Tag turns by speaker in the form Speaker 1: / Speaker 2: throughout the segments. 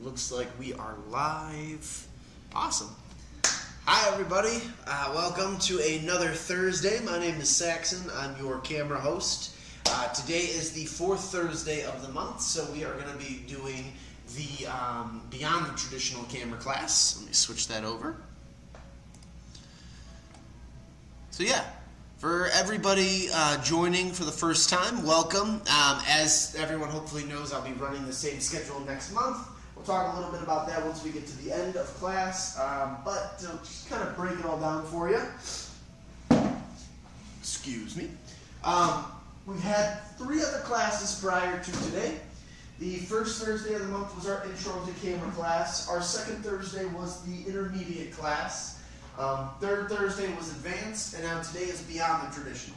Speaker 1: Looks like we are live. Awesome. Hi everybody, welcome to another Thursday. My name is Saxon, I'm your camera host. Today is the fourth Thursday of the month, so we are going to be doing the Beyond the Traditional camera class. Let me switch that over. So yeah, for everybody joining for the first time, welcome. As everyone hopefully knows, I'll be running the same schedule next month. We'll talk a little bit about that once we get to the end of class, but to just kind of break it all down for you. Excuse me. We've had 3 other classes prior to today. The first Thursday of the month was our Intro to Camera class. Our second Thursday was the Intermediate class. Third Thursday was Advanced, and now today is Beyond the Traditional.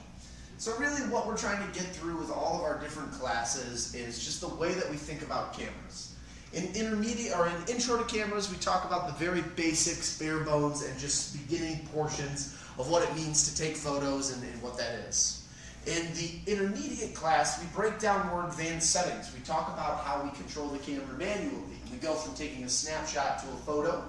Speaker 1: So really what we're trying to get through with all of our different classes is just the way that we think about cameras. In intermediate or in Intro to Cameras, we talk about the very basics, bare bones, and just beginning portions of what it means to take photos and what that is. In the intermediate class, we break down more advanced settings. We talk about how we control the camera manually. We go from taking a snapshot to a photo.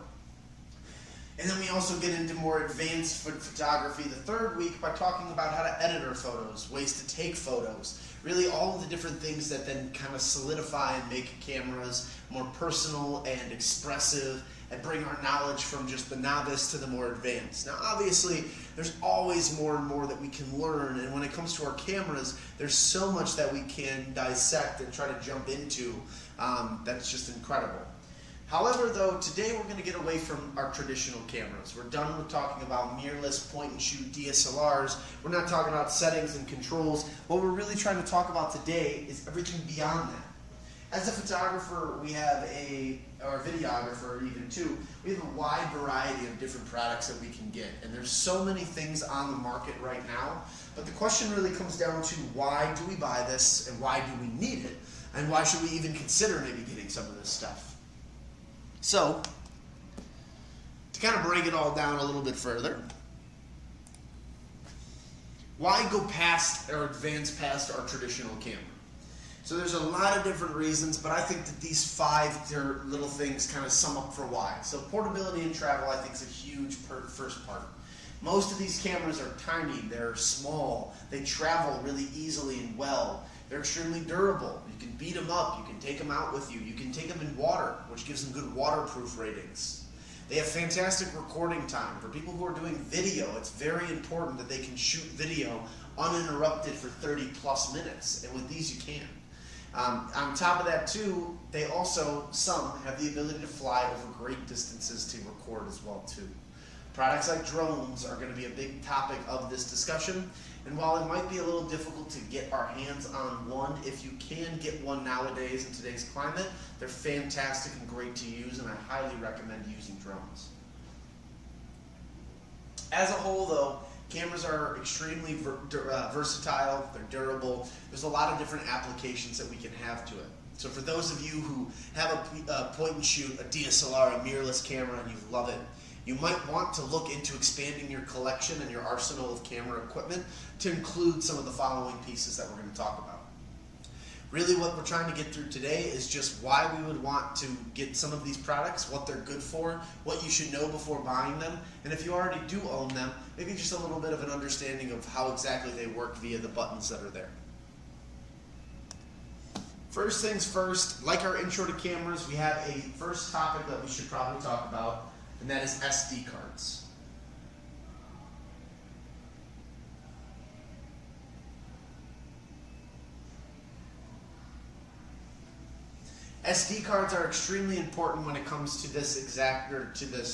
Speaker 1: And then we also get into more advanced photography the third week by talking about how to edit our photos, ways to take photos, really all of the different things that then kind of solidify and make cameras more personal and expressive and bring our knowledge from just the novice to the more advanced. Now obviously there's always more and more that we can learn, and when it comes to our cameras there's so much that we can dissect and try to jump into that's just incredible. However, though, today we're going to get away from our traditional cameras. We're done with talking about mirrorless point-and-shoot DSLRs. We're not talking about settings and controls. What we're really trying to talk about today is everything beyond that. As a photographer, we have or a videographer even too, we have a wide variety of different products that we can get. And there's so many things on the market right now. But the question really comes down to why do we buy this and why do we need it? And why should we even consider maybe getting some of this stuff? So, to kind of break it all down a little bit further, why go past or advance past our traditional camera? So there's a lot of different reasons, but I think that these 5 little things kind of sum up for why. So portability and travel I think is a huge first part. Most of these cameras are tiny, they're small, they travel really easily and well. They're extremely durable. You can beat them up, you can take them out with you, you can take them in water, which gives them good waterproof ratings. They have fantastic recording time. For people who are doing video, it's very important that they can shoot video uninterrupted for 30 plus minutes, and with these you can. On top of that too, they also, some have the ability to fly over great distances to record as well too. Products like drones are going to be a big topic of this discussion, and while it might be a little difficult to get our hands on one, if you can get one nowadays in today's climate, they're fantastic and great to use, and I highly recommend using drones. As a whole though, cameras are extremely versatile, they're durable, there's a lot of different applications that we can have to it. So for those of you who have a point and shoot, a DSLR, a mirrorless camera, and you love it, you might want to look into expanding your collection and your arsenal of camera equipment to include some of the following pieces that we're going to talk about. Really what we're trying to get through today is just why we would want to get some of these products, what they're good for, what you should know before buying them, and if you already do own them, maybe just a little bit of an understanding of how exactly they work via the buttons that are there. First things first, like our intro to cameras, we have a first topic that we should probably talk about, and that is SD cards. SD cards are extremely important when it comes to this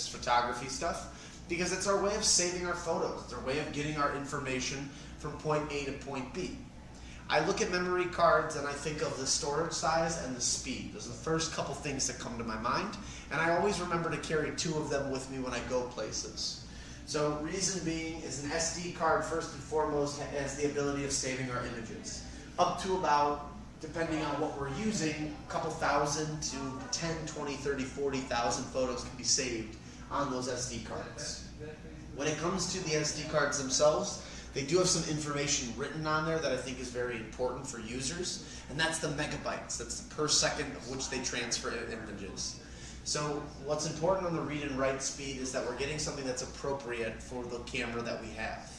Speaker 1: photography stuff, because it's our way of saving our photos. It's our way of getting our information from point A to point B. I look at memory cards and I think of the storage size and the speed. Those are the first couple things that come to my mind, and I always remember to carry 2 of them with me when I go places. So reason being is an SD card first and foremost has the ability of saving our images. Up to about, depending on what we're using, a couple thousand to 10, 20, 30, 40,000 photos can be saved on those SD cards. When it comes to the SD cards themselves, they do have some information written on there that I think is very important for users, and that's the megabytes. That's the per second of which they transfer images.
Speaker 2: So what's important on the read and write speed is that we're getting something that's appropriate for the camera that we have.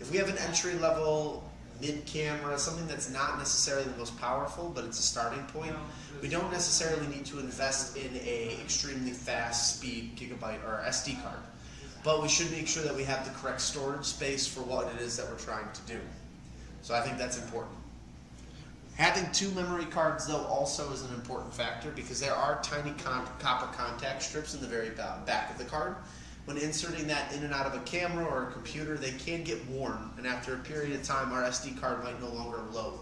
Speaker 2: If we have an entry level mid camera, something that's not necessarily the most powerful, but it's a starting point, we don't necessarily need to invest in a extremely fast speed gigabyte or SD card. But we should make sure that we have the correct storage space for what it is that we're trying to do. So I think that's important. Having 2 memory cards though also is an important factor because there are tiny copper contact strips in the very back of the card. When inserting that in and out of a camera or a computer, they can get worn, and after a period of time our SD card might no longer load.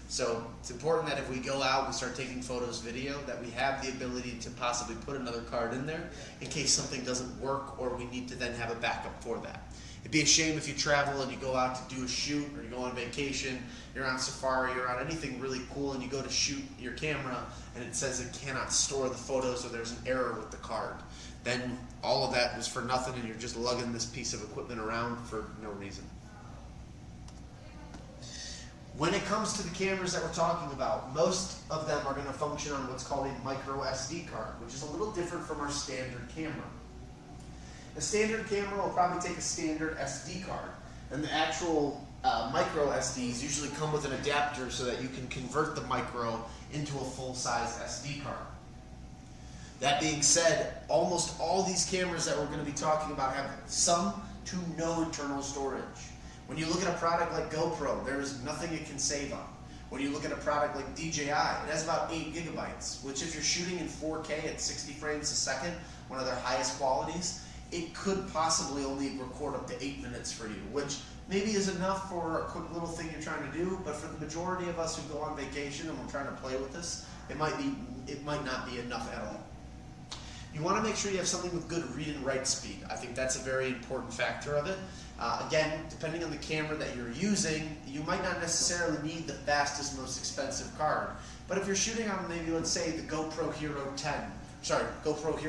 Speaker 2: So it's important that if we go out and start taking photos, video, that we have the ability to possibly put another card in there in case something doesn't work or we need to then have a backup for that. It'd be a shame if you travel and you go out to do a shoot, or you go on vacation, you're on safari, you're on anything really cool, and you go to shoot your camera and it says it cannot store the photos or there's an error with the card. Then all of that was for nothing and you're just lugging this piece of equipment around for no reason. When it comes to the cameras that we're talking about, most of them are going to function on what's called a micro SD card, which is a little different from our standard camera. A standard camera will probably take a standard SD card, and the actual micro SDs usually come with an adapter so that you can convert the micro into a full-size SD card. That being said, almost all these cameras that we're going to be talking about have some to no internal storage. When you look at a product like GoPro, there is nothing it can save on. When you look at a product like DJI, it has about 8 gigabytes, which if you're shooting in 4K at 60 frames a second, one of their highest qualities, it could possibly only record up to 8 minutes for you, which maybe is enough for a quick little thing you're trying to do, but for the majority of us who go on vacation and we're trying to play with this, it might not be enough at all. You want to make sure you have something with good read and write speed. I think that's a very important factor of it. Again, depending on the camera that you're using, you might not necessarily need the fastest, most expensive card. But if you're shooting on maybe, let's say, the GoPro Hero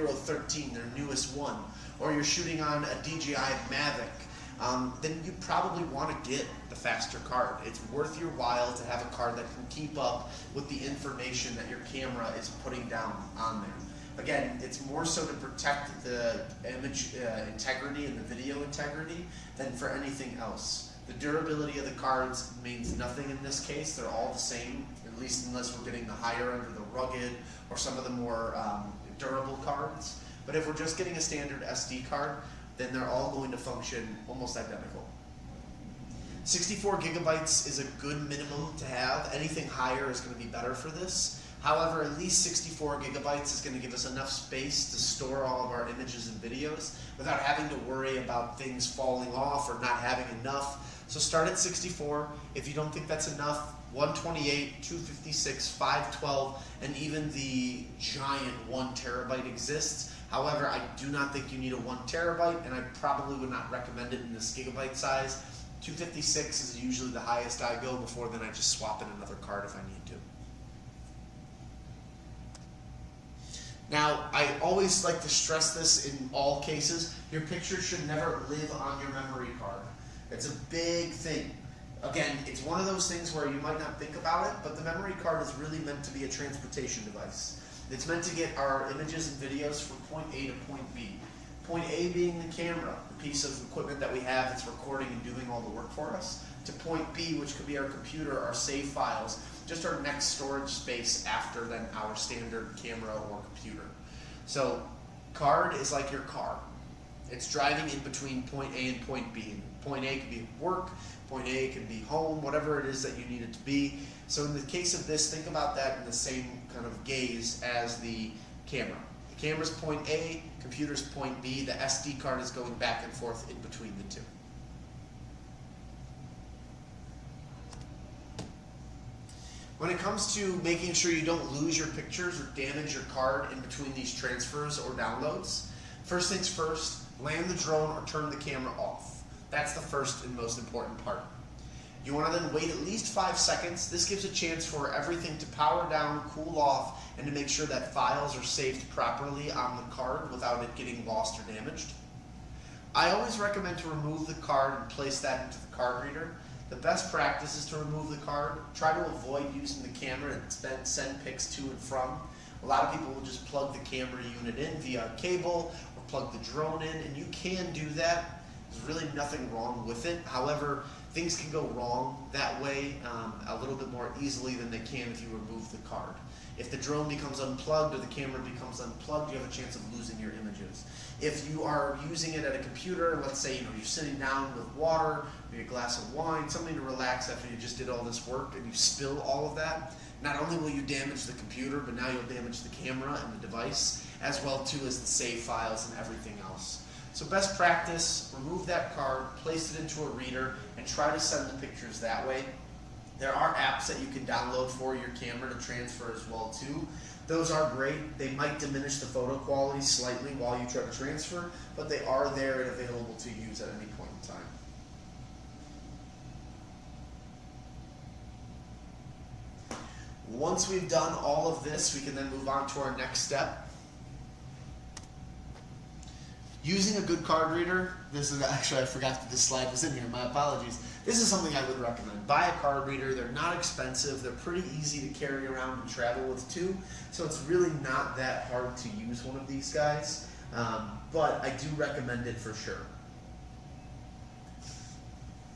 Speaker 2: 13, their newest one, or you're shooting on a DJI Mavic, then you probably want to get the faster card. It's worth your while to have a card that can keep up with the information that your camera is putting down on there. Again, it's more so to protect the image integrity and the video integrity than for anything else. The durability of the cards means nothing in this case. They're all the same, at least unless we're getting the higher end or the rugged or some of the more durable cards. But if we're just getting a standard SD card, then they're all going to function almost identical. 64 gigabytes is a good minimum to have. Anything higher is going to be better for this. However, at least 64 gigabytes is going to give us enough space to store all of our images and videos without having to worry about things falling off or not having enough. So start at 64. If you don't think that's enough, 128, 256, 512, and even the giant 1 terabyte exists. However, I do not think you need a 1 terabyte, and I probably would not recommend it in this gigabyte size. 256 is usually the highest I go. Before then, I just swap in another card if I need to. Now, I always like to stress this in all cases. Your picture should never live on your memory card. It's a big thing. Again, it's one of those things where you might not think about it, but the memory card is really meant to be a transportation device. It's meant to get our images and videos from point A to point B. Point A being the camera, the piece of equipment that we have that's recording and doing all the work for us, to point B, which could be our computer, our save files, just our next storage space after then our standard camera or computer. So card is like your car. It's driving in between point A and point B. Point A could be work, point A could be home, whatever it is that you need it to be. So in the case of this, think about that in the same kind of gaze as the camera. The camera's point A, computer's point B, the SD card is going back and forth in between the two. When it comes to making sure you don't lose your pictures or damage your card in between these transfers or downloads, first things first, land the drone or turn the camera off. That's the first and most important part. You want to then wait at least 5 seconds. This gives a chance for everything to power down, cool off, and to make sure that files are saved properly on the card without it getting lost or damaged. I always recommend to remove the card and place that into the card reader. The best practice is to remove the card. Try to avoid using the camera and send pics to and from. A lot of people will just plug the camera unit in via cable or plug the drone in, and you can do that. There's really nothing wrong with it. However, things can go wrong that way a little bit more easily than they can if you remove the card. If the drone becomes unplugged or the camera becomes unplugged, you have a chance of losing your images. If you are using it at a computer, let's say you're sitting down with water, maybe a glass of wine, something to relax after you just did all this work, and you spill all of that, not only will you damage the computer, but now you'll damage the camera and the device, as well too as the save files and everything else. So best practice, remove that card, place it into a reader, and try to send the pictures that way. There are apps that you can download for your camera to transfer as well too. Those are great. They might diminish the photo quality slightly while you try to transfer, but they are there and available to use at any point in time. Once we've done all of this, we can then move on to our next step. Using a good card reader, this is actually, I forgot that this slide was in here, my apologies. This is something I would recommend. Buy a card reader, they're not expensive, they're pretty easy to carry around and travel with too, so it's really not that hard to use one of these guys, but I do recommend it for sure.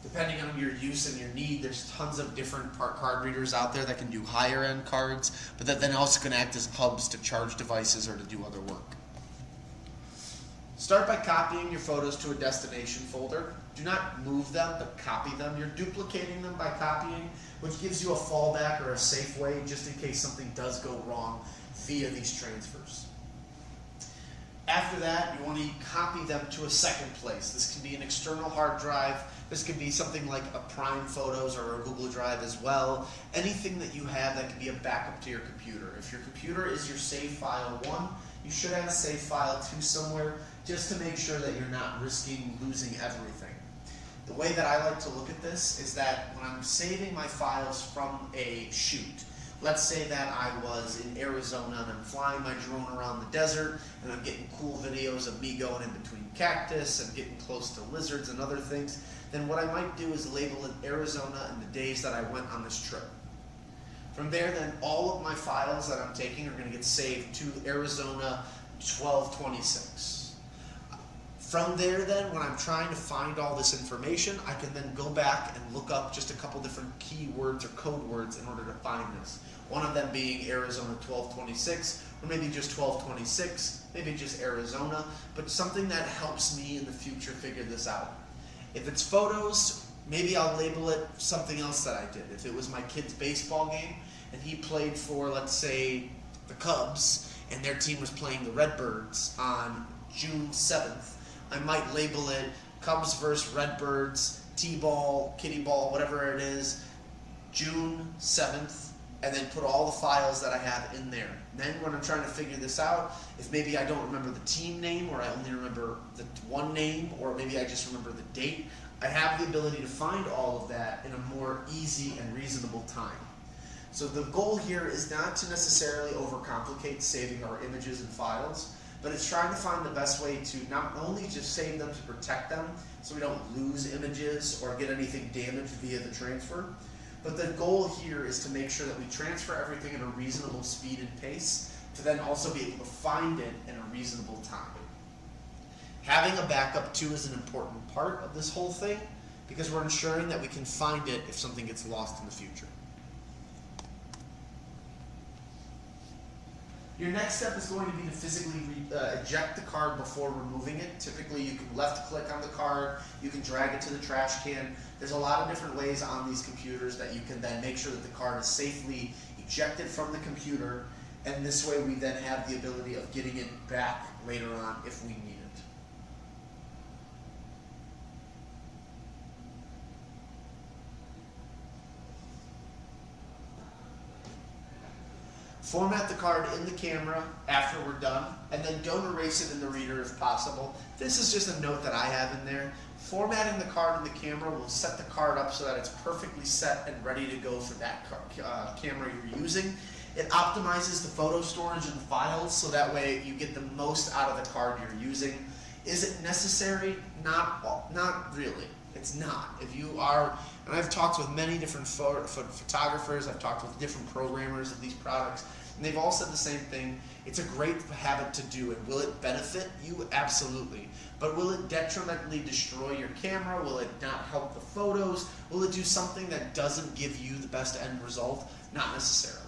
Speaker 2: Depending on your use and your need, there's tons of different card readers out there that can do higher end cards, but that then also can act as hubs to charge devices or to do other work. Start by copying your photos to a destination folder. Do not move them, but copy them. You're duplicating them by copying, which gives you a fallback or a safe way just in case something does go wrong via these transfers. After that, you want to copy them to a second place. This can be an external hard drive. This could be something like a Prime Photos or a Google Drive as well. Anything that you have that can be a backup to your computer. If your computer is your save file 1, you should have a save file 2 somewhere, just to make sure that you're not risking losing everything. The way that I like to look at this is that when I'm saving my files from a shoot, let's say that I was in Arizona and I'm flying my drone around the desert and I'm getting cool videos of me going in between cactus and getting close to lizards and other things, then what I might do is label it Arizona and the days that I went on this trip. From there, then all of my files that I'm taking are going to get saved to Arizona 1226. From there then, when I'm trying to find all this information, I can then go back and look up just a couple different keywords or code words in order to find this. One of them being Arizona 1226, or maybe just 1226, maybe just Arizona, but something that helps me in the future figure this out. If it's photos, maybe I'll label it something else that I did. If it was my kid's baseball game and he played for, let's say, the Cubs, and their team was playing the Redbirds on June 7th, I might label it Cubs versus Redbirds, T-ball, kitty ball, whatever it is, June 7th, and then put all the files that I have in there. And then when I'm trying to figure this out, if maybe I don't remember the team name, or I only remember the one name, or maybe I just remember the date, I have the ability to find all of that in a more easy and reasonable time. So the goal here is not to necessarily overcomplicate saving our images and files, but it's trying to find the best way to not only just save them to protect them so we don't lose images or get anything damaged via the transfer, but the goal here is to make sure that we transfer everything at a reasonable speed and pace to then also be able to find it in a reasonable time. Having a backup too is an important part of this whole thing because we're ensuring that we can find it if something gets lost in the future. Your next step is going to be to physically eject the card before removing it. Typically you can left click on the card, you can drag it to the trash can. There's a lot of different ways on these computers that you can then make sure that the card is safely ejected from the computer, and this way we then have the ability of getting it back later on if we need it. Format the card in the camera after we're done, and then don't erase it in the reader if possible. This is just a note that I have in there. Formatting the card in the camera will set the card up so that it's perfectly set and ready to go for that camera you're using. It optimizes the photo storage and files so that way you get the most out of the card you're using. Is it necessary? Not really. It's not. If you are, and I've talked with many different photographers, I've talked with different programmers of these products, And they've all said the same thing. It's a great habit to do, and will it benefit you? Absolutely. But will it detrimentally destroy your camera? Will it not help the photos? Will it do something that doesn't give you the best end result? Not necessarily.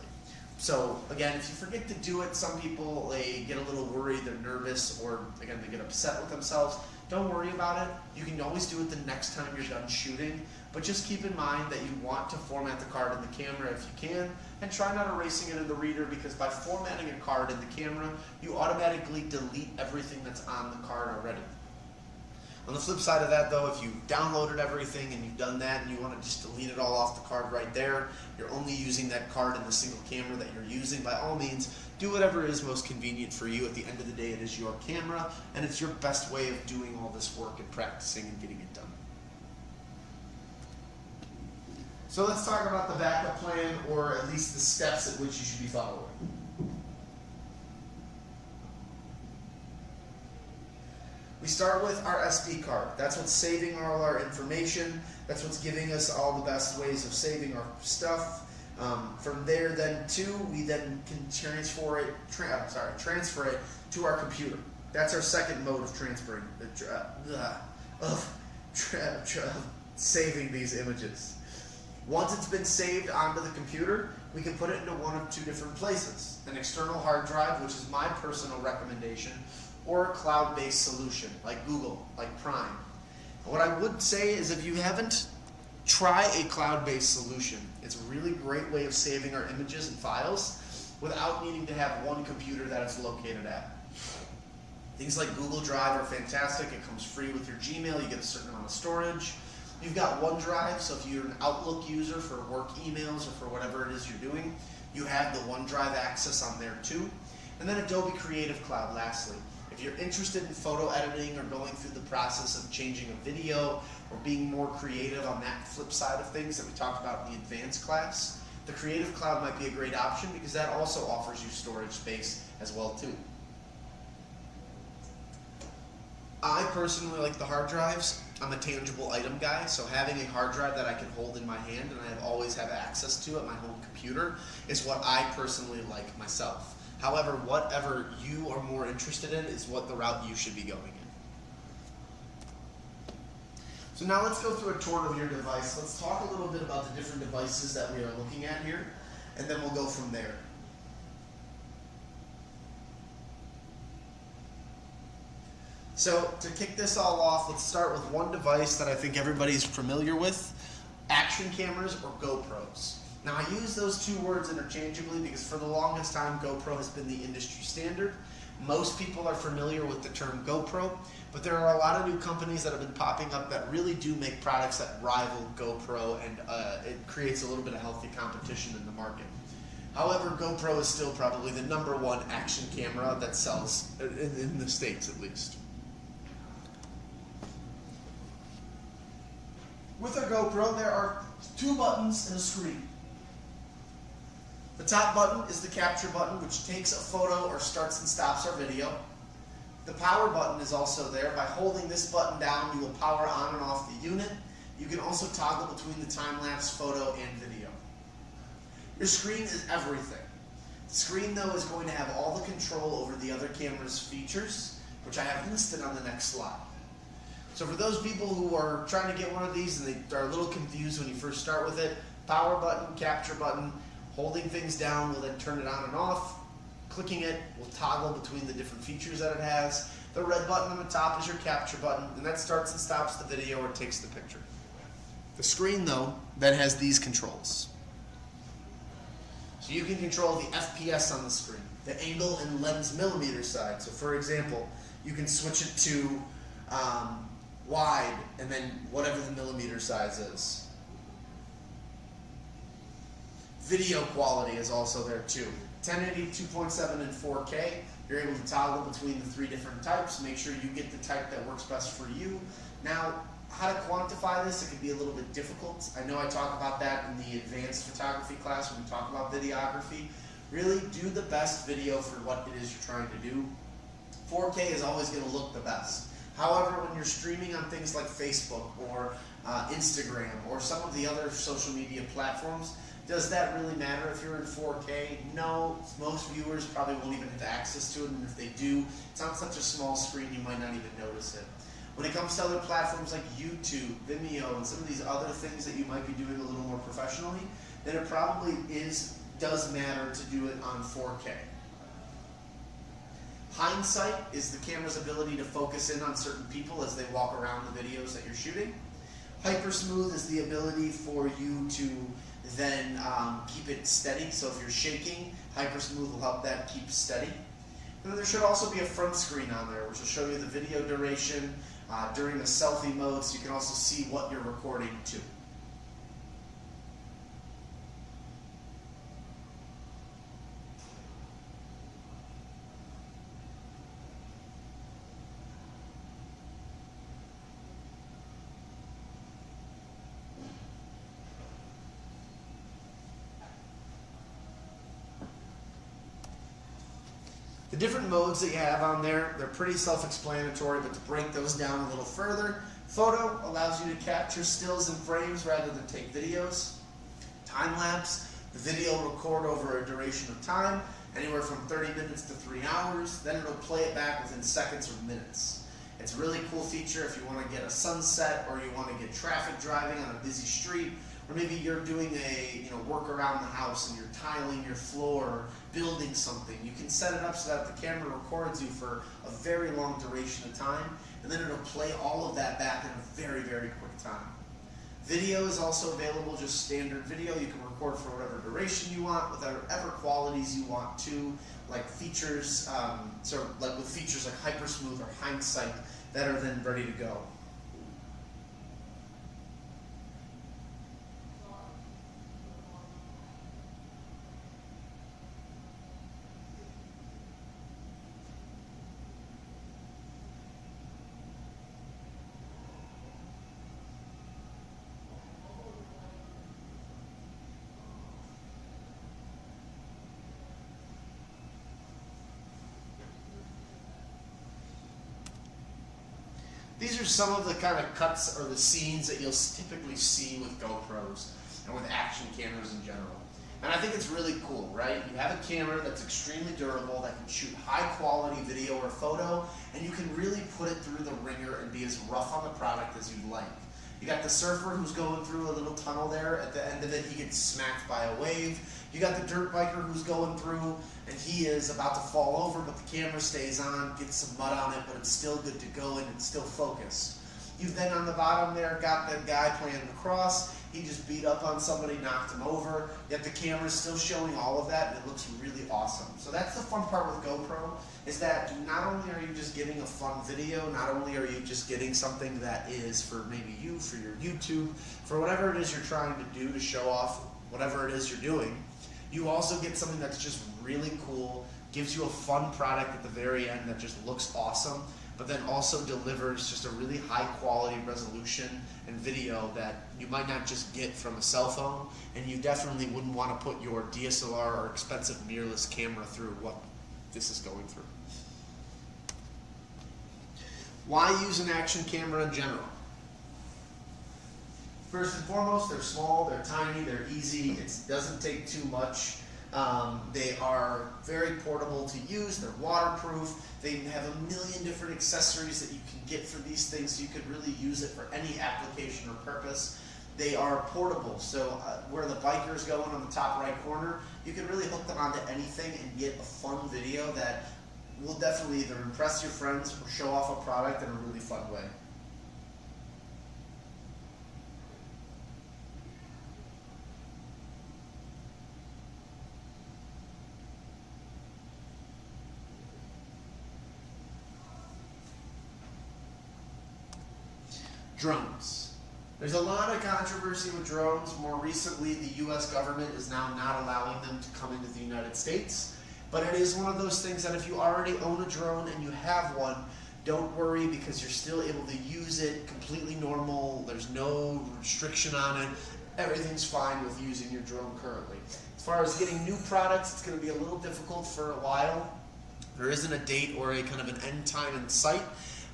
Speaker 2: So again, if you forget to do it, some people, they get a little worried, they're nervous, or again, they get upset with themselves. Don't worry about it. You can always do it the next time you're done shooting, but just keep in mind that you want to format the card in the camera if you can, and try not erasing it in the reader, because by formatting a card in the camera, you automatically delete everything that's on the card already. On the flip side of that though, if you downloaded everything and you've done that and you want to just delete it all off the card right there, you're only using that card in the single camera that you're using, by all means, do whatever is most convenient for you. At the end of the day, it is your camera, and it's your best way of doing all this work and practicing and getting it done.
Speaker 1: So let's talk about the backup plan, or at least the steps at which you should be following. We start with our SD card. That's what's saving all our information. That's what's giving us all the best ways of saving our stuff. From there, we then can transfer it to our computer. That's our second mode of transferring, saving these images. Once it's been saved onto the computer, we can put it into one of two different places: an external hard drive, which is my personal recommendation, or a cloud-based solution like Google, like Prime. What I would say is, if you haven't, try a cloud-based solution. It's a really great way of saving our images and files without needing to have one computer that it's located at. Things like Google Drive are fantastic. It comes free with your Gmail. You get a certain amount of storage. You've got OneDrive, so if you're an Outlook user for work emails or for whatever it is you're doing, you have the OneDrive access on there too. And then Adobe Creative Cloud, lastly. If you're interested in photo editing or going through the process of changing a video or being more creative on that flip side of things that we talked about in the advanced class, the Creative Cloud might be a great option, because that also offers you storage space as well too. I personally like the hard drives. I'm a tangible item guy, so having a hard drive that I can hold in my hand and I always have access to at my home computer is what I personally like myself. However, whatever you are more interested in is what the route you should be going in. So now let's go through a tour of your device. Let's talk a little bit about the different devices that we are looking at here, and then we'll go from there. So to kick this all off, let's start with one device that I think everybody's familiar with: action cameras or GoPros. Now, I use those two words interchangeably because for the longest time, GoPro has been the industry standard. Most people are familiar with the term GoPro, but there are a lot of new companies that have been popping up that really do make products that rival GoPro, and it creates a little bit of healthy competition in the market. However, GoPro is still probably the #1 action camera that sells, in the States at least. With a GoPro, there are two buttons and a screen. The top button is the capture button, which takes a photo or starts and stops our video. The power button is also there. By holding this button down, you will power on and off the unit. You can also toggle between the time-lapse photo and video. Your screen is everything. The screen, though, is going to have all the control over the other camera's features, which I have listed on the next slide. So for those people who are trying to get one of these and they are a little confused when you first start with it, power button, capture button, holding things down will then turn it on and off. Clicking it will toggle between the different features that it has. The red button on the top is your capture button, and that starts and stops the video or takes the picture. The screen, though, then has these controls. So you can control the FPS on the screen, the angle and lens millimeter side. So for example, you can switch it to wide, and then whatever the millimeter size is. Video quality is also there too. 1080, 2.7, and 4K. You're able to toggle between the three different types. Make sure you get the type that works best for you. Now, how to quantify this, it can be a little bit difficult. I know I talk about that in the advanced photography class when we talk about videography. Really do the best video for what it is you're trying to do. 4K is always going to look the best. However, when you're streaming on things like Facebook or Instagram or some of the other social media platforms,
Speaker 2: Does that really matter if you're in 4K? No, most viewers probably won't even have access to it, and if they do, it's on such a small screen you might not even notice it. When it comes to other platforms like YouTube, Vimeo, and some of these other things that you might be doing a little more professionally, then it probably does matter to do it on 4K. Hindsight is the camera's ability to focus in on certain people as they walk around the videos that you're shooting. Hypersmooth is the ability for you to then keep it steady. So if you're shaking, Hypersmooth will help that keep steady. And then there should also be a front screen on there, which will show you the video duration during the selfie mode, so you can also see what you're recording to. The different modes that you have on there, they're pretty self-explanatory, but to break those down a little further, photo allows you to capture stills and frames rather than take videos. Time-lapse, the video will record over a duration of time, anywhere from 30 minutes to 3 hours, then it'll play it back within seconds or minutes. It's a really cool feature if you want to get a sunset, or you want to get traffic driving on a busy street, or maybe you're doing a work around the house and you're tiling your floor, building something. You can set it up so that the camera records you for a very long duration of time, and then it'll play all of that back in a very, very quick time. Video is also available, just standard video. You can record for whatever duration you want, with whatever qualities you want to, like features, like with features like Hypersmooth or Hindsight that are then ready to go. These are some of the kind of cuts or the scenes that you'll typically see with GoPros and with action cameras in general. And I think it's really cool, right? You have a camera that's extremely durable, that can shoot high quality video or photo, and you can really put it through the ringer and be as rough on the product as you'd like. You got the surfer who's going through a little tunnel there. At the end of it, he gets smacked by a wave. You got the dirt biker who's going through, and he is about to fall over, but the camera stays on, gets some mud on it, but it's still good to go and it's still focused. You've then on the bottom there got that guy playing lacrosse. He just beat up on somebody, knocked him over, yet the camera's still showing all of that, and it looks really awesome. So that's the fun part with GoPro, is that not only are you just getting a fun video, not only are you just getting something that is for maybe you, for your YouTube, for whatever it is you're trying to do to show off whatever it is you're doing, you also get something that's just really cool, gives you a fun product at the very end that just looks awesome, but then also delivers just a really high quality resolution and video that you might not just get from a cell phone, and you definitely wouldn't want to put your DSLR or expensive mirrorless camera through what this is going through. Why use an action camera in general? First and foremost, they're small, they're tiny, they're easy, it doesn't take too much. They are very portable to use, they're waterproof, they have a million different accessories that you can get for these things, so you could really use it for any application or purpose. They are portable, so where the biker's going on the top right corner, you can really hook them onto anything and get a fun video that will definitely either impress your friends or show off a product in a really fun way. Drones. There's a lot of controversy with drones. More recently, the US government is now not allowing them to come into the United States. But it is one of those things that if you already own a drone and you have one, don't worry, because you're still able to use it completely normal. There's no restriction on it. Everything's fine with using your drone currently. As far as getting new products, it's going to be a little difficult for a while. There isn't a date or a kind of an end time in sight.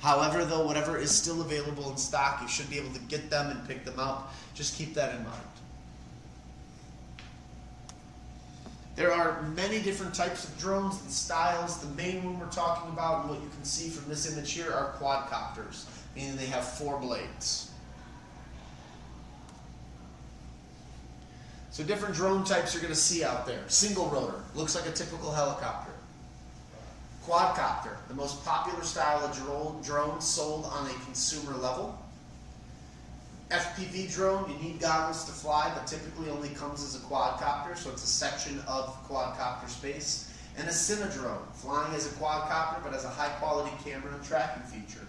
Speaker 2: However, though, whatever is still available in stock, you should be able to get them and pick them up. Just keep that in mind. There are many different types of drones and styles. The main one we're talking about, and what you can see from this image here, are quadcopters, meaning they have 4 blades. So different drone types you're going to see out there. Single rotor, looks like a typical helicopter. Quadcopter, the most popular style of drone sold on a consumer level. FPV drone, you need goggles to fly, but typically only comes as a quadcopter, so it's a section of quadcopter space. And a cinedrone, flying as a quadcopter, but has a high quality camera and tracking feature.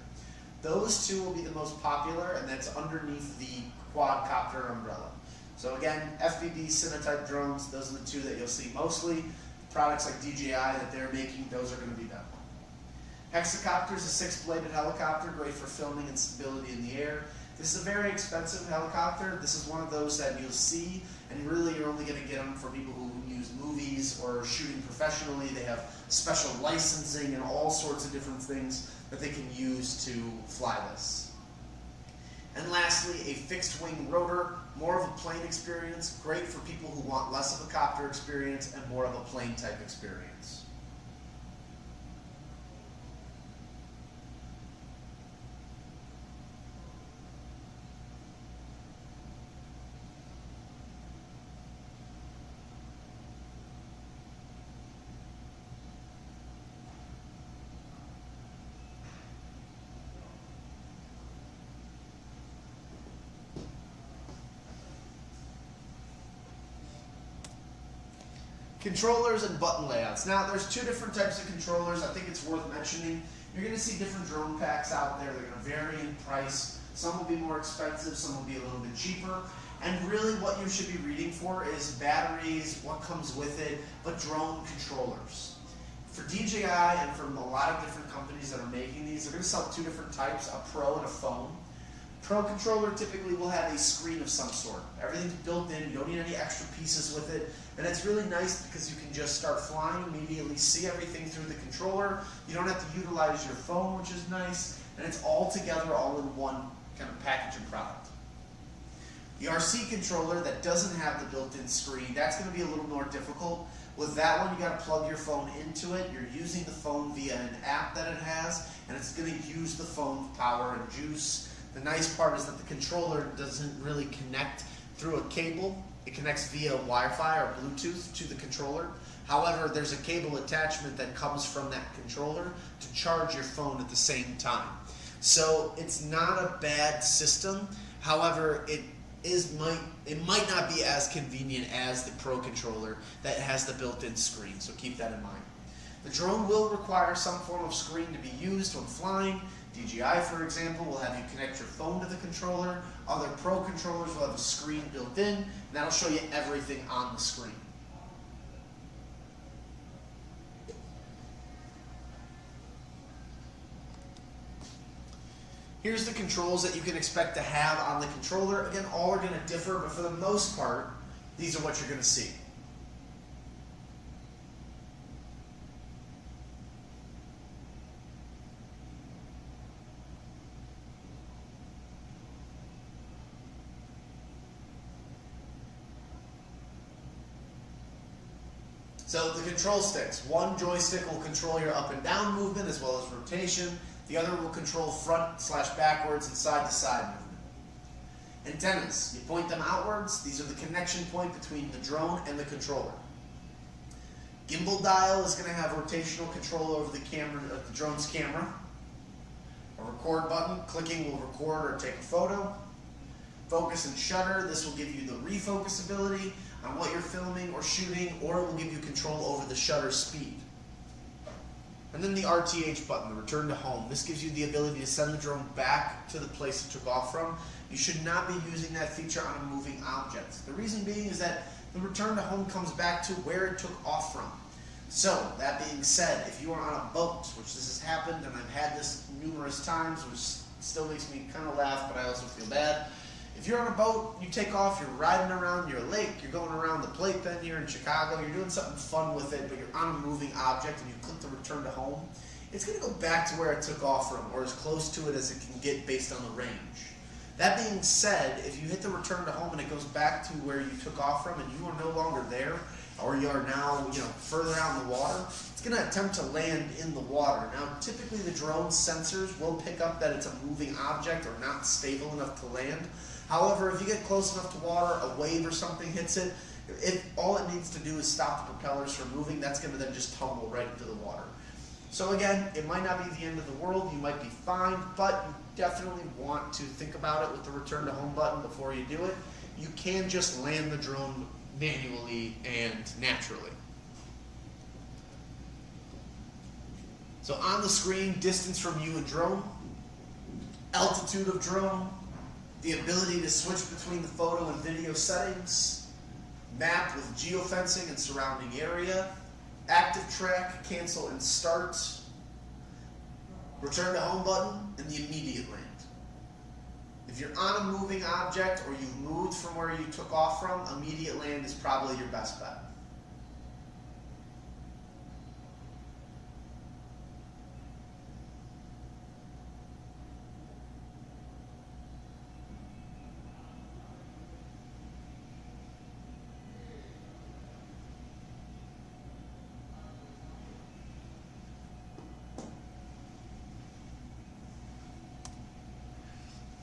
Speaker 2: Those two will be the most popular, and that's underneath the quadcopter umbrella. So again, FPV, cine-type drones, those are the two that you'll see mostly. Products like DJI that they're making, those are going to be them. Hexacopter is a 6-bladed helicopter, great for filming and stability in the air. This is a very expensive helicopter. This is one of those that you'll see, and really you're only going to get them for people who use movies or shooting professionally. They have special licensing and all sorts of different things that they can use to fly this. And lastly, a fixed wing rotor, more of a plane experience, great for people who want less of a copter experience and more of a plane type experience. Controllers and button layouts. Now, there's 2 different types of controllers. I think it's worth mentioning. You're going to see different drone packs out there. They're going to vary in price. Some will be more expensive, some will be a little bit cheaper. And really what you should be reading for is batteries, what comes with it, but drone controllers. For DJI and from a lot of different companies that are making these, they're going to sell 2 different types, a Pro and a Phone. Pro controller typically will have a screen of some sort. Everything's built in, you don't need any extra pieces with it, and it's really nice because you can just start flying, immediately see everything through the controller. You don't have to utilize your phone, which is nice, and it's all together, all in one kind of package and product. The RC controller that doesn't have the built-in screen, that's going to be a little more difficult. With that one, you got to plug your phone into it. You're using the phone via an app that it has, and it's going to use the phone power and juice. The nice part is that the controller doesn't really connect through a cable. It connects via Wi-Fi or Bluetooth to the controller. However, there's a cable attachment that comes from that controller to charge your phone at the same time. So it's not a bad system. However, it might not be as convenient as the Pro controller that has the built-in screen, so keep that in mind. The drone will require some form of screen to be used when flying. DJI, for example, will have you connect your phone to the controller. Other Pro controllers will have a screen built in, and that'll show you everything on the screen. Here's the controls that you can expect to have on the controller. Again, all are going to differ, but for the most part, these are what you're going to see. So the control sticks. One joystick will control your up and down movement as well as rotation. The other will control front/backwards and side-to-side movement. Antennas, you point them outwards. These are the connection point between the drone and the controller. Gimbal dial is going to have rotational control over the camera, the drone's camera. A record button, clicking will record or take a photo. Focus and shutter, this will give you the refocus ability on what you're filming or shooting, or it will give you control over the shutter speed. And then the RTH button, the return to home. This gives you the ability to send the drone back to the place it took off from. You should not be using that feature on a moving object. The reason being is that the return to home comes back to where it took off from. So, that being said, if you are on a boat, which this has happened, and I've had this numerous times, which still makes me kind of laugh, but I also feel bad. If you're on a boat, you take off, you're riding around your lake, you're going around the playpen here in Chicago, you're doing something fun with it, but you're on a moving object and you click the return to home, it's going to go back to where it took off from, or as close to it as it can get based on the range. That being said, if you hit the return to home and it goes back to where you took off from and you are no longer there, or you are now, further out in the water, it's going to attempt to land in the water. Now, typically the drone sensors will pick up that it's a moving object or not stable enough to land. However, if you get close enough to water, a wave or something hits it, all it needs to do is stop the propellers from moving. That's going to then just tumble right into the water. So again, it might not be the end of the world. You might be fine, but you definitely want to think about it with the return to home button before you do it. You can just land the drone manually and naturally. So on the screen, distance from you and drone, altitude of drone, the ability to switch between the photo and video settings, map with geofencing and surrounding area, active track, cancel and start, return to home button, and the immediate land. If you're on a moving object or you've moved from where you took off from, immediate land is probably your best bet.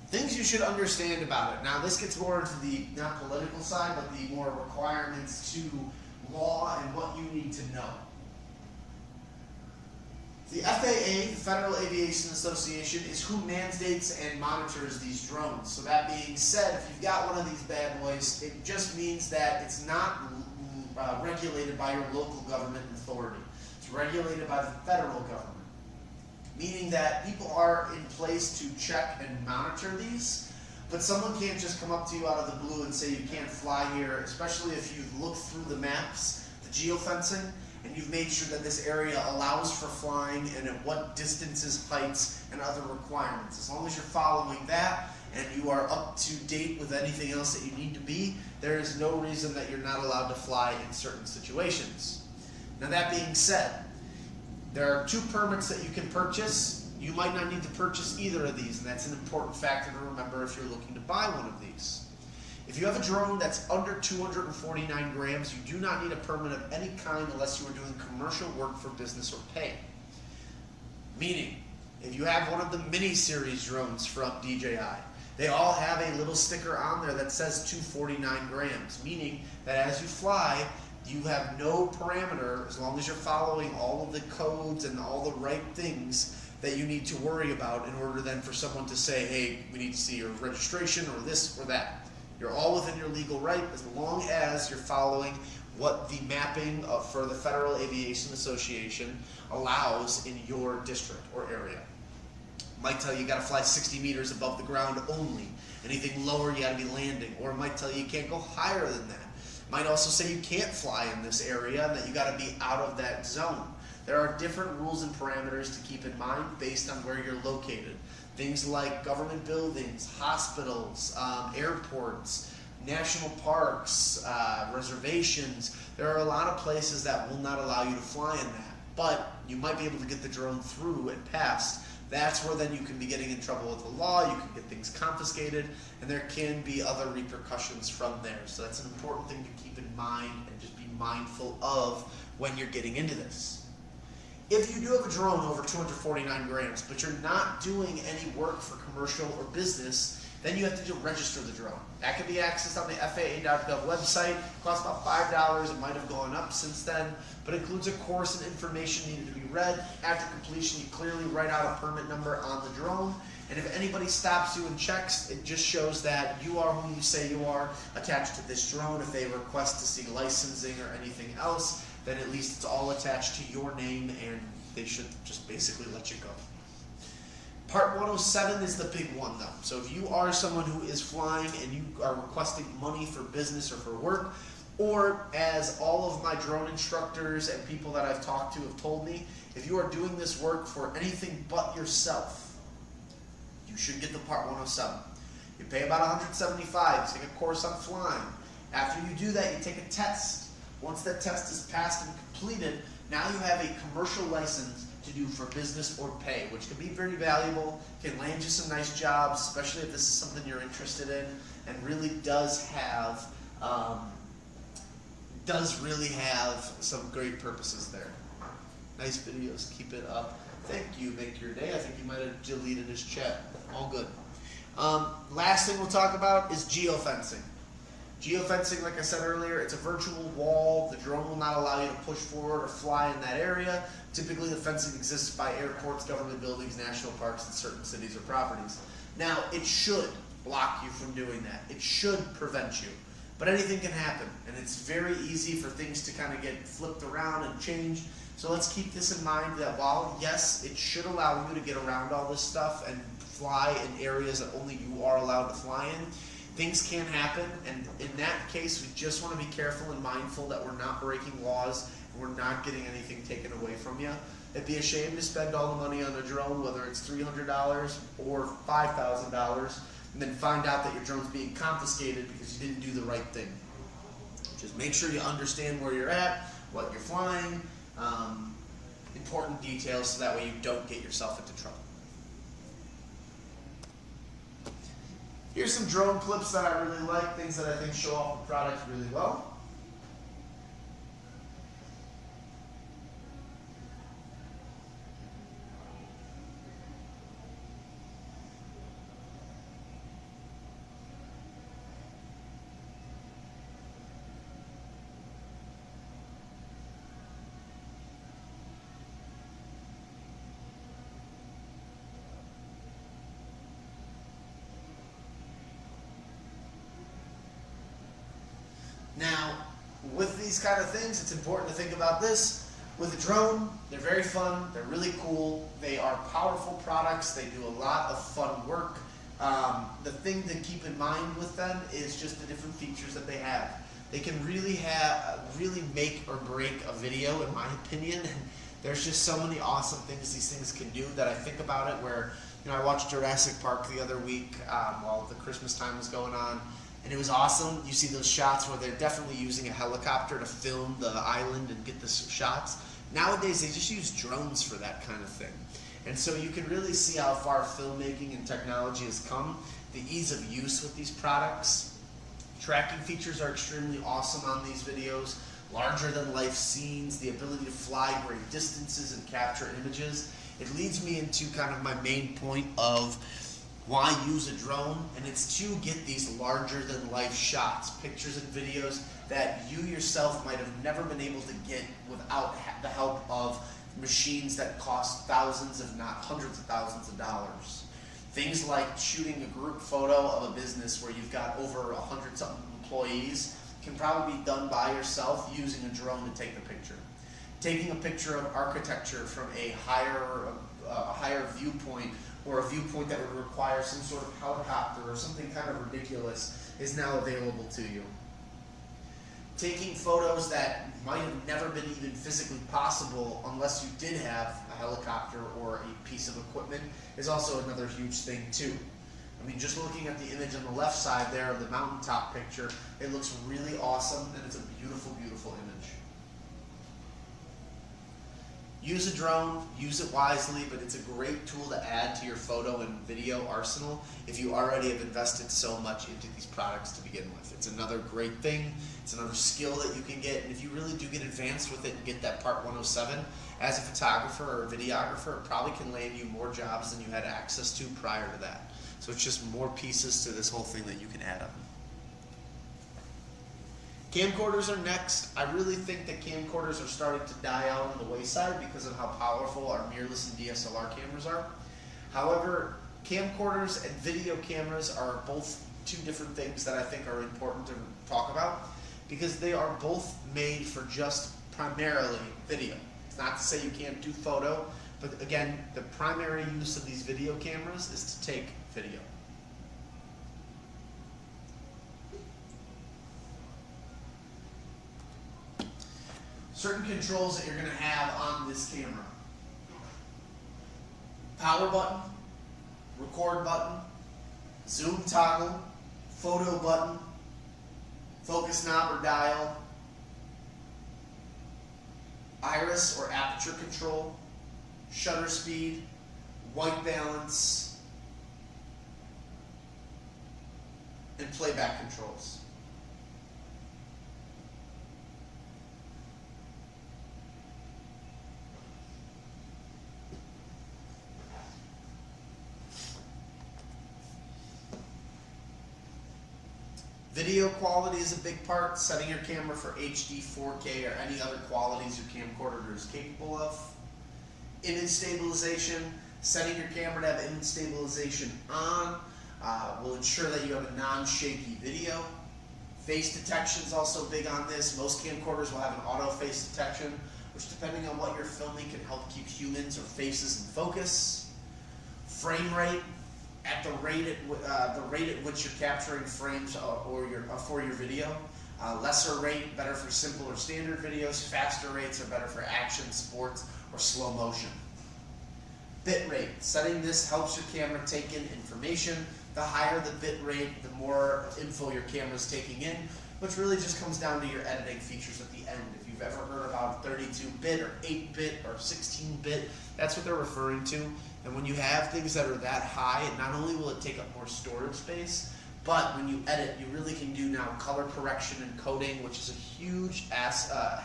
Speaker 2: Things you should understand about it. Now, this gets more into the not political side, but the more requirements to law and what you need to know. The FAA, the Federal Aviation Association, is who mandates and monitors these drones. So that being said, if you've got one of these bad boys, it just means that it's not regulated by your local government authority. It's regulated by the federal government. Meaning that people are in place to check and monitor these, but someone can't just come up to you out of the blue and say you can't fly here, especially if you've looked through the maps, the geofencing, and you've made sure that this area allows for flying and at what distances, heights, and other requirements. As long as you're following that and you are up to date with anything else that you need to be, there is no reason that you're not allowed to fly in certain situations. Now, that being said, there are 2 permits that you can purchase. You might not need to purchase either of these, and that's an important factor to remember if you're looking to buy one of these. If you have a drone that's under 249 grams, you do not need a permit of any kind unless you are doing commercial work for business or pay. Meaning, if you have one of the mini-series drones from DJI, they all have a little sticker on there that says 249 grams, meaning that as you fly, you have no parameter, as long as you're following all of the codes and all the right things that you need to worry about in order then for someone to say, hey, we need to see your registration or this or that. You're all within your legal right as long as you're following what the mapping for the Federal Aviation Association allows in your district or area. It might tell you got to fly 60 meters above the ground only. Anything lower, you got to be landing. Or it might tell you can't go higher than that. Might also say you can't fly in this area and that you got to be out of that zone. There are different rules and parameters to keep in mind based on where you're located. Things like government buildings, hospitals, airports, national parks, reservations. There are a lot of places that will not allow you to fly in that, but you might be able to get the drone through and past. That's where then you can be getting in trouble with the law, you can get things confiscated, and there can be other repercussions from there. So that's an important thing to keep in mind and just be mindful of when you're getting into this. If you do have a drone over 249 grams, but you're not doing any work for commercial or business, then you have to register the drone. That can be accessed on the FAA.gov website. It costs about $5. It might have gone up since then, but includes a course and information needed to be read. After completion, you clearly write out a permit number on the drone, and if anybody stops you and checks, it just shows that you are who you say you are attached to this drone. If they request to see licensing or anything else, then at least it's all attached to your name, and they should just basically let you go. Part 107 is the big one though. So if you are someone who is flying and you are requesting money for business or for work, or as all of my drone instructors and people that I've talked to have told me, if you are doing this work for anything but yourself, you should get the Part 107. You pay about $175, take a course on flying. After you do that, you take a test. Once that test is passed and completed, now you have a commercial license to do for business or pay, which can be very valuable, can land you some nice jobs, especially if this is something you're interested in, and really does have does really have some great purposes there. Nice videos, keep it up. Thank you, Make Your Day. I think you might have deleted his chat. All good. Last thing we'll talk about is geofencing. Geofencing, like I said earlier, it's a virtual wall. The drone will not allow you to push forward or fly in that area. Typically, the fencing exists by airports, government buildings, national parks, and certain cities or properties. Now, it should block you from doing that. It should prevent you. But anything can happen, and it's very easy for things to kind of get flipped around and change. So let's keep this in mind that while, yes, it should allow you to get around all this stuff and fly in areas that only you are allowed to fly in, things can happen, and in that case, we just want to be careful and mindful that we're not breaking laws, and we're not getting anything taken away from you. It'd be a shame to spend all the money on a drone, whether it's $300 or $5,000, and then find out that your drone's being confiscated because you didn't do the right thing. Just make sure you understand where you're at, what you're flying, important details, so that way you don't get yourself into trouble. Here's some drone clips that I really like, things that I think show off the product really well. Now, with these kind of things, it's important to think about this. With a drone, they're very fun, they're really cool, they are powerful products, they do a lot of fun work. The thing to keep in mind with them is just the different features that they have. They can really make or break a video, in my opinion. There's just so many awesome things these things can do that I think about it where, I watched Jurassic Park the other week while the Christmas time was going on. And it was awesome. You see those shots where they're definitely using a helicopter to film the island and get the shots. Nowadays, they just use drones for that kind of thing. And so you can really see how far filmmaking and technology has come, the ease of use with these products. Tracking features are extremely awesome on these videos. Larger than life scenes, the ability to fly great distances and capture images. It leads me into kind of my main point of why use a drone, and it's to get these larger than life shots, pictures and videos that you yourself might have never been able to get without the help of machines that cost thousands, if not hundreds of thousands of dollars. Things like shooting a group photo of a business where you've got over 100-something employees can probably be done by yourself using a drone to take the picture. Taking a picture of architecture from a higher viewpoint, or a viewpoint that would require some sort of helicopter or something kind of ridiculous, is now available to you. Taking photos that might have never been even physically possible unless you did have a helicopter or a piece of equipment is also another huge thing too. I mean, just looking at the image on the left side there of the mountaintop picture, it looks really awesome, and it's a beautiful, beautiful image. Use a drone, use it wisely, but it's a great tool to add to your photo and video arsenal if you already have invested so much into these products to begin with. It's another great thing, it's another skill that you can get, and if you really do get advanced with it and get that Part 107, as a photographer or a videographer, it probably can land you more jobs than you had access to prior to that. So it's just more pieces to this whole thing that you can add on. Camcorders are next. I really think that camcorders are starting to die out on the wayside because of how powerful our mirrorless and DSLR cameras are. However, camcorders and video cameras are both two different things that I think are important to talk about because they are both made for just primarily video. It's not to say you can't do photo, but again, the primary use of these video cameras is to take video. Certain controls that you're going to have on this camera. Power button, record button, zoom toggle, photo button, focus knob or dial, iris or aperture control, shutter speed, white balance, and playback controls. Video quality is a big part. Setting your camera for HD, 4K, or any other qualities your camcorder is capable of. Image stabilization. Setting your camera to have image stabilization on will ensure that you have a non-shaky video. Face detection is also big on this. Most camcorders will have an auto face detection, which depending on what you're filming can help keep humans or faces in focus. Frame rate, at the rate at which you're capturing frames for your video. Lesser rate, better for simple or standard videos. Faster rates are better for action, sports, or slow motion. Bit rate, setting this helps your camera take in information. The higher the bit rate, the more info your camera is taking in, which really just comes down to your editing features at the end. If you've ever heard about 32-bit or 8-bit or 16-bit, that's what they're referring to. And when you have things that are that high, not only will it take up more storage space, but when you edit, you really can do now color correction and coding, which is a huge asset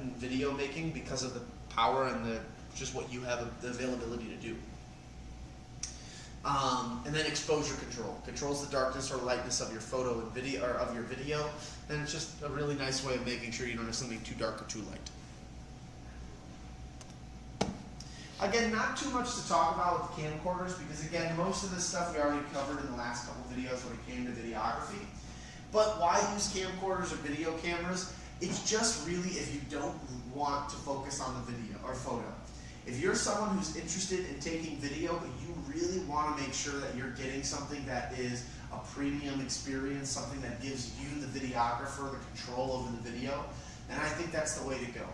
Speaker 2: in video making because of the power and just what you have the availability to do. And then exposure control controls the darkness or lightness of your photo and video, or of your video, and it's just a really nice way of making sure you don't have something too dark or too light. Again, not too much to talk about with camcorders because again, most of this stuff we already covered in the last couple videos when it came to videography. But why use camcorders or video cameras? It's just really if you don't want to focus on the video or photo. If you're someone who's interested in taking video, but you really want to make sure that you're getting something that is a premium experience, something that gives you, the videographer, the control over the video, then I think that's the way to go.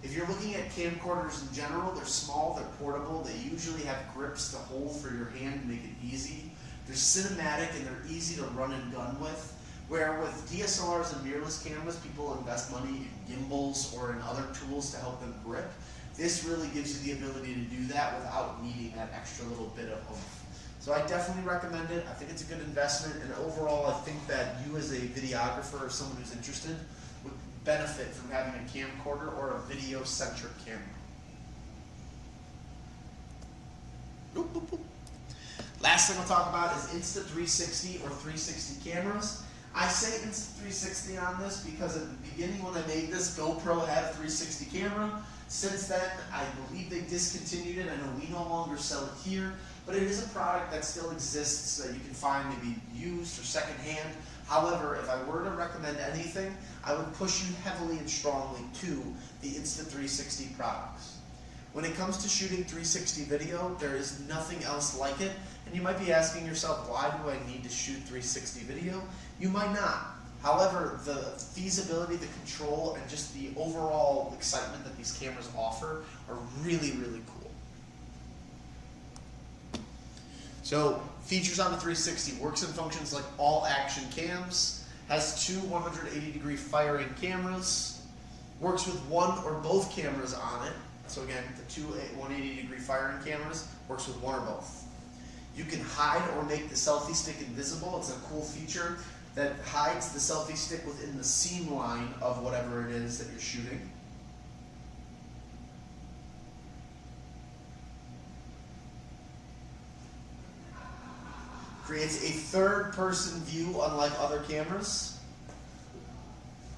Speaker 2: If you're looking at camcorders in general, they're small, they're portable, they usually have grips to hold for your hand to make it easy. They're cinematic and they're easy to run and gun with. Where with DSLRs and mirrorless cameras, people invest money in gimbals or in other tools to help them grip. This really gives you the ability to do that without needing that extra little bit of oomph. So I definitely recommend it. I think it's a good investment, and overall I think that you as a videographer or someone who's interested would benefit from having a camcorder or a video-centric camera. Last thing I'll talk about is Insta360 or 360 cameras. I say Insta360 on this because at the beginning when I made this, GoPro had a 360 camera. Since then, I believe they discontinued it. I know we no longer sell it here, but it is a product that still exists that you can find maybe used or secondhand. However, if I were to recommend anything, I would push you heavily and strongly to the Insta360 products. When it comes to shooting 360 video, there is nothing else like it. And you might be asking yourself, why do I need to shoot 360 video? You might not. However, the feasibility, the control, and just the overall excitement that these cameras offer are really, really cool. So, features on the 360, works and functions like all action cams, has two 180-degree firing cameras, works with one or both cameras on it. So again, the two 180-degree firing cameras, works with one or both. You can hide or make the selfie stick invisible. It's a cool feature that hides the selfie stick within the seam line of whatever it is that you're shooting. Creates a third-person view unlike other cameras.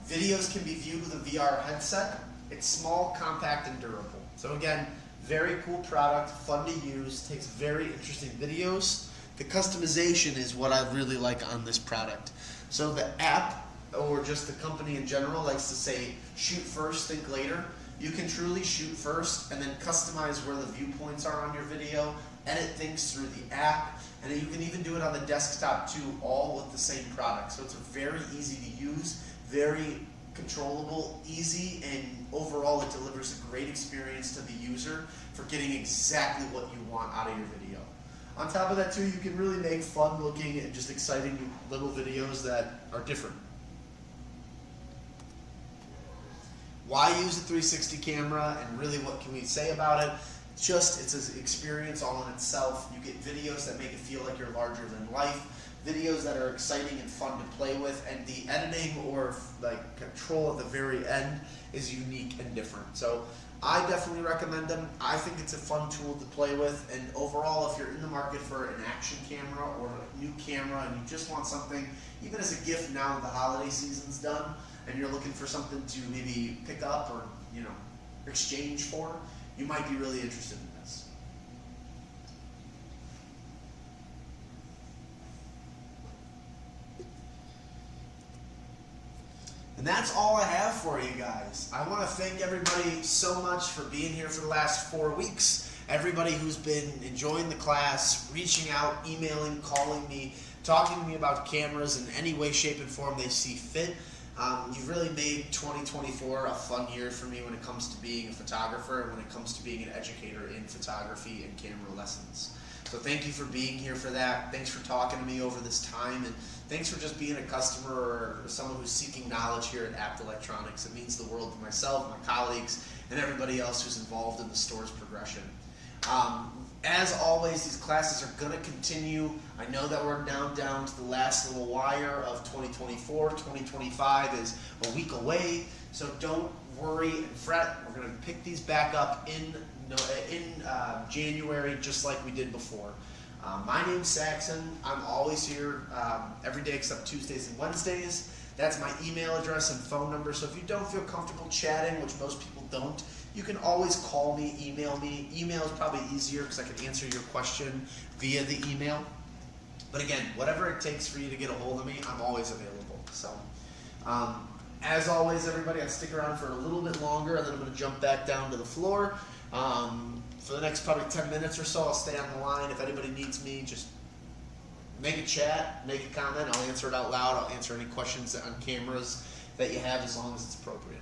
Speaker 2: Videos can be viewed with a VR headset. It's small, compact, and durable. So again, very cool product, fun to use, takes very interesting videos. The customization is what I really like on this product. So the app, or just the company in general, likes to say, shoot first, think later. You can truly shoot first and then customize where the viewpoints are on your video, edit things through the app, and you can even do it on the desktop too, all with the same product. So it's very easy to use, very controllable, easy, and overall it delivers a great experience to the user for getting exactly what you want out of your video. On top of that too, you can really make fun looking and just exciting little videos that are different. Why use a 360 camera, and really what can we say about it? Just, it's an experience all in itself. You get videos that make it feel like you're larger than life. videos that are exciting and fun to play with, and the editing or like control at the very end is unique and different. So I definitely recommend them. I think it's a fun tool to play with, and overall, if you're in the market for an action camera or a new camera and you just want something, even as a gift now that the holiday season's done, and you're looking for something to maybe pick up or, you know, exchange for, you might be really interested in this. And that's all I have for you guys. I want to thank everybody so much for being here for the last 4 weeks. Everybody who's been enjoying the class, reaching out, emailing, calling me, talking to me about cameras in any way, shape, and form they see fit. You've really made 2024 a fun year for me when it comes to being a photographer and when it comes to being an educator in photography and camera lessons. So thank you for being here for that. Thanks for talking to me over this time, and thanks for just being a customer or someone who's seeking knowledge here at Apt Electronics. It means the world to myself, my colleagues, and everybody else who's involved in the store's progression. As always, these classes are going to continue. I know that we're down to the last little wire of 2024. 2025 is a week away, so don't worry and fret. We're going to pick these back up in January, just like we did before. My name's Saxon. I'm always here every day except Tuesdays and Wednesdays. That's my email address and phone number, so if you don't feel comfortable chatting, which most people don't, you can always call me, email me. Email is probably easier because I can answer your question via the email. But again, whatever it takes for you to get a hold of me, I'm always available. So, as always, everybody, I'll stick around for a little bit longer, and then I'm going to jump back down to the floor. For the next probably 10 minutes or so, I'll stay on the line. If anybody needs me, just make a chat, make a comment. I'll answer it out loud. I'll answer any questions on cameras that you have as long as it's appropriate.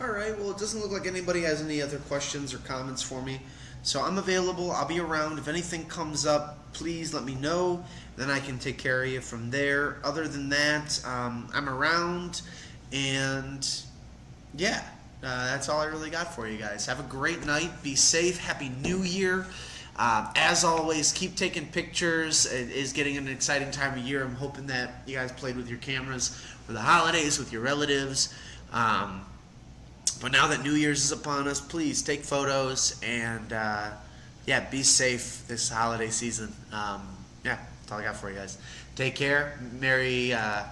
Speaker 2: All right, well, it doesn't look like anybody has any other questions or comments for me. So I'm available. I'll be around. If anything comes up, please let me know. Then I can take care of you from there. Other than that, I'm around. And yeah, that's all I really got for you guys. Have a great night. Be safe. Happy New Year. As always, keep taking pictures. It is getting an exciting time of year. I'm hoping that you guys played with your cameras for the holidays with your relatives. But now that New Year's is upon us, please take photos and yeah, be safe this holiday season. Yeah, that's all I got for you guys. Take care. Merry, I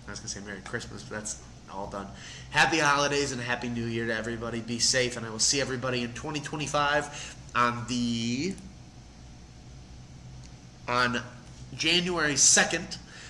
Speaker 2: was going to say Merry Christmas, but that's all done. Happy holidays and a Happy New Year to everybody. Be safe, and I will see everybody in 2025 on January 2nd.